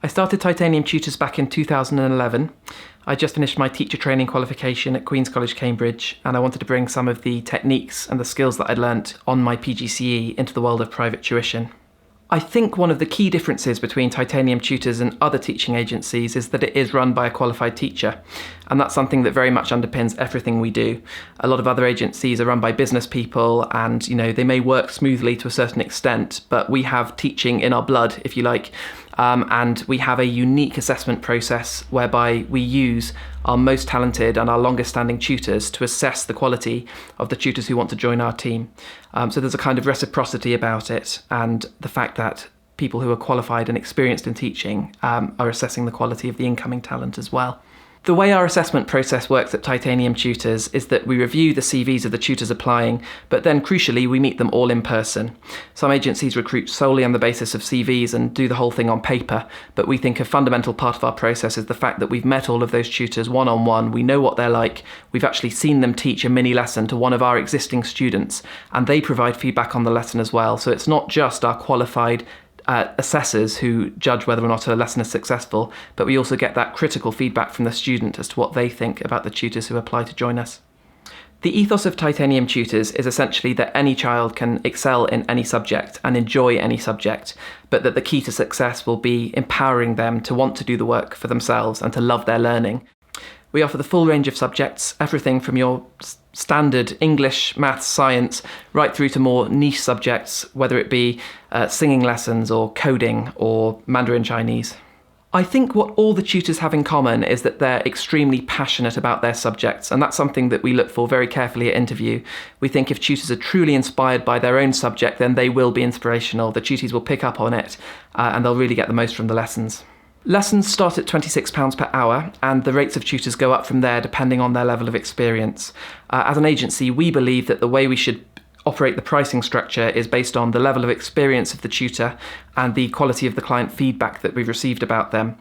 I started Titanium Tutors back in 2011. I just finished my teacher training qualification at Queen's College, Cambridge, and I wanted to bring some of the techniques and the skills that I'd learnt on my PGCE into the world of private tuition. I think one of the key differences between Titanium Tutors and other teaching agencies is that it is run by a qualified teacher, and that's something that very much underpins everything we do. A lot of other agencies are run by business people and, they may work smoothly to a certain extent, but we have teaching in our blood, if you like, and we have a unique assessment process whereby we use our most talented and our longest standing tutors to assess the quality of the tutors who want to join our team. So there's a kind of reciprocity about it, and the fact that people who are qualified and experienced in teaching are assessing the quality of the incoming talent as well. The way our assessment process works at Titanium Tutors is that we review the CVs of the tutors applying, but then crucially we meet them all in person. Some agencies recruit solely on the basis of CVs and do the whole thing on paper, but we think a fundamental part of our process is the fact that we've met all of those tutors one-on-one, we know what they're like, we've actually seen them teach a mini lesson to one of our existing students, and they provide feedback on the lesson as well. So it's not just our qualified assessors who judge whether or not a lesson is successful, but we also get that critical feedback from the student as to what they think about the tutors who apply to join us. The ethos of Titanium Tutors is essentially that any child can excel in any subject and enjoy any subject, but that the key to success will be empowering them to want to do the work for themselves and to love their learning. We offer the full range of subjects, everything from your standard English, maths, science, right through to more niche subjects, whether it be singing lessons or coding or Mandarin Chinese. I think what all the tutors have in common is that they're extremely passionate about their subjects, and that's something that we look for very carefully at interview. We think if tutors are truly inspired by their own subject, then they will be inspirational. The tutors will pick up on it, and they'll really get the most from the lessons. Lessons start at £26 per hour, and the rates of tutors go up from there depending on their level of experience. As an agency, we believe that the way we should operate the pricing structure is based on the level of experience of the tutor and the quality of the client feedback that we've received about them.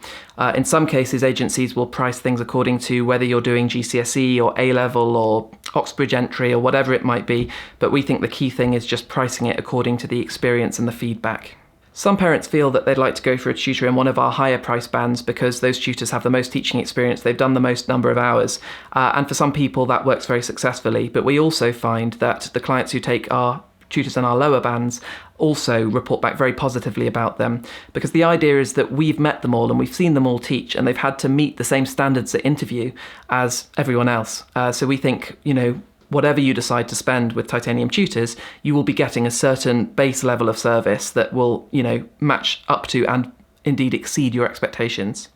In some cases, agencies will price things according to whether you're doing GCSE or A-level or Oxbridge entry or whatever it might be, but we think the key thing is just pricing it according to the experience and the feedback. Some parents feel that they'd like to go for a tutor in one of our higher price bands because those tutors have the most teaching experience, they've done the most number of hours, and for some people that works very successfully. But we also find that the clients who take our tutors in our lower bands also report back very positively about them, because the idea is that we've met them all and we've seen them all teach, and they've had to meet the same standards at interview as everyone else. So we think, whatever you decide to spend with Titanium Tutors, you will be getting a certain base level of service that will, match up to and indeed exceed your expectations.